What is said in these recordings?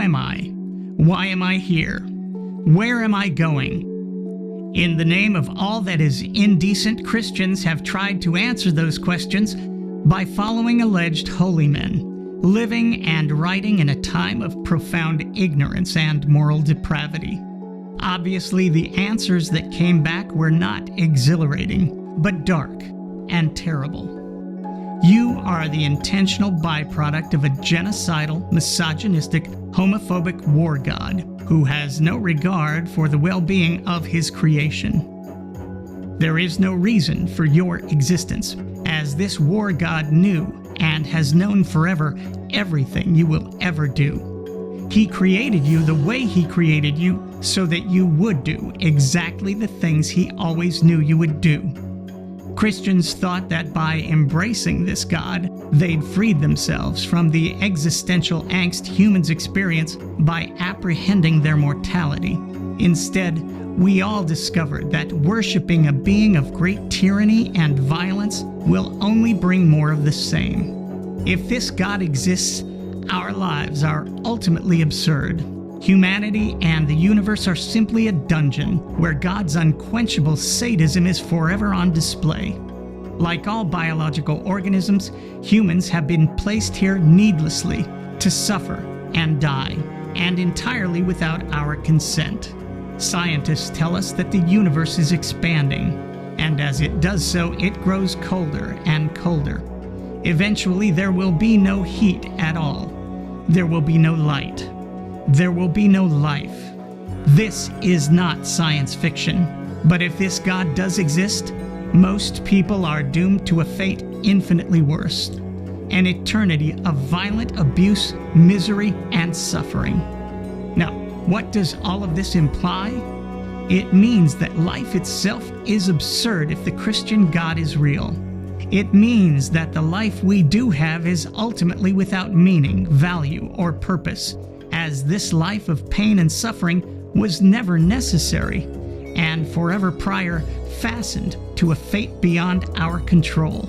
am I? Why am I here? Where am I going? In the name of all that is indecent, Christians have tried to answer those questions by following alleged holy men, living and writing in a time of profound ignorance and moral depravity. Obviously, the answers that came back were not exhilarating, but dark and terrible. You are the intentional byproduct of a genocidal, misogynistic, homophobic war god who has no regard for the well-being of his creation. There is no reason for your existence, as this war god knew and has known forever everything you will ever do. He created you the way he created you so that you would do exactly the things he always knew you would do. Christians thought that by embracing this God, they'd freed themselves from the existential angst humans experience by apprehending their mortality. Instead, we all discovered that worshiping a being of great tyranny and violence will only bring more of the same. If this God exists, our lives are ultimately absurd. Humanity and the universe are simply a dungeon where God's unquenchable sadism is forever on display. Like all biological organisms, humans have been placed here needlessly to suffer and die, and entirely without our consent. Scientists tell us that the universe is expanding, and as it does so, it grows colder and colder. Eventually, there will be no heat at all. There will be no light. There will be no life. This is not science fiction. But if this God does exist, most people are doomed to a fate infinitely worse. An eternity of violent abuse, misery, and suffering. Now, what does all of this imply? It means that life itself is absurd if the Christian God is real. It means that the life we do have is ultimately without meaning, value, or purpose, as this life of pain and suffering was never necessary, and forever prior fastened to a fate beyond our control.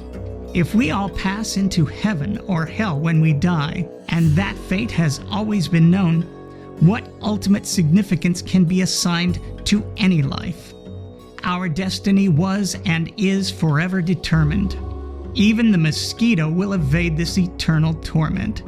If we all pass into heaven or hell when we die, and that fate has always been known, what ultimate significance can be assigned to any life? Our destiny was and is forever determined. Even the mosquito will evade this eternal torment,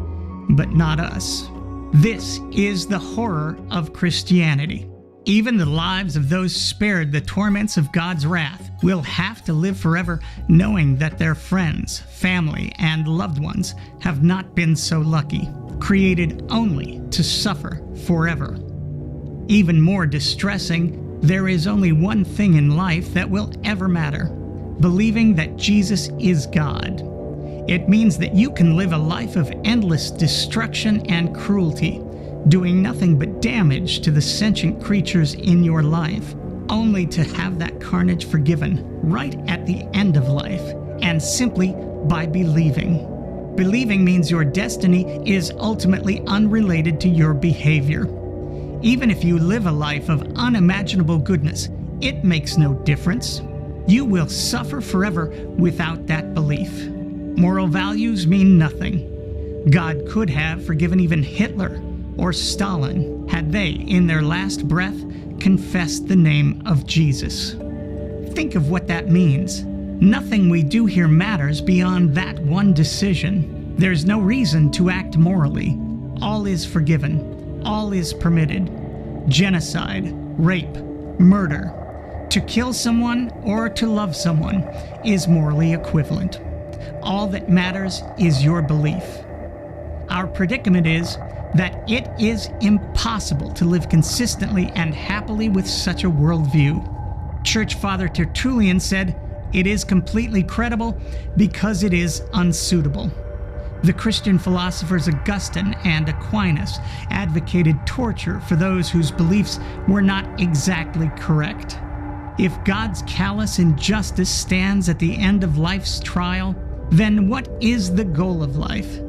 but not us. This is the horror of Christianity. Even the lives of those spared the torments of God's wrath will have to live forever knowing that their friends, family, and loved ones have not been so lucky, created only to suffer forever. Even more distressing, there is only one thing in life that will ever matter: believing that Jesus is God. It means that you can live a life of endless destruction and cruelty, doing nothing but damage to the sentient creatures in your life, only to have that carnage forgiven right at the end of life, and simply by believing. Believing means your destiny is ultimately unrelated to your behavior. Even if you live a life of unimaginable goodness, it makes no difference. You will suffer forever without that belief. Moral values mean nothing. God could have forgiven even Hitler or Stalin had they, in their last breath, confessed the name of Jesus. Think of what that means. Nothing we do here matters beyond that one decision. There's no reason to act morally. All is forgiven. All is permitted. Genocide, rape, murder. To kill someone or to love someone is morally equivalent. All that matters is your belief. Our predicament is that it is impossible to live consistently and happily with such a worldview. Church Father Tertullian said, "It is completely credible because it is unsuitable." The Christian philosophers Augustine and Aquinas advocated torture for those whose beliefs were not exactly correct. If God's callous injustice stands at the end of life's trial, then what is the goal of life?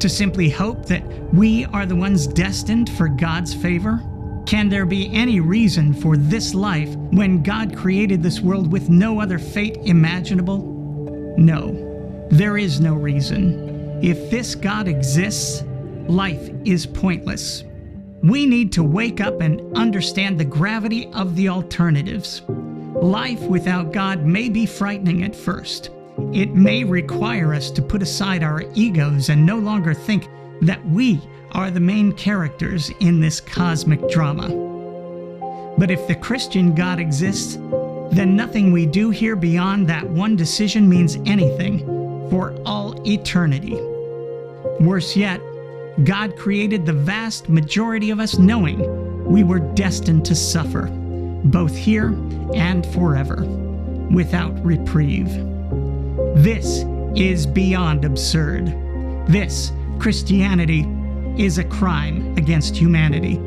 To simply hope that we are the ones destined for God's favor? Can there be any reason for this life when God created this world with no other fate imaginable? No, there is no reason. If this God exists, life is pointless. We need to wake up and understand the gravity of the alternatives. Life without God may be frightening at first. It may require us to put aside our egos and no longer think that we are the main characters in this cosmic drama. But if the Christian God exists, then nothing we do here beyond that one decision means anything for all eternity. Worse yet, God created the vast majority of us knowing we were destined to suffer, both here and forever, without reprieve. This is beyond absurd. This, Christianity, is a crime against humanity.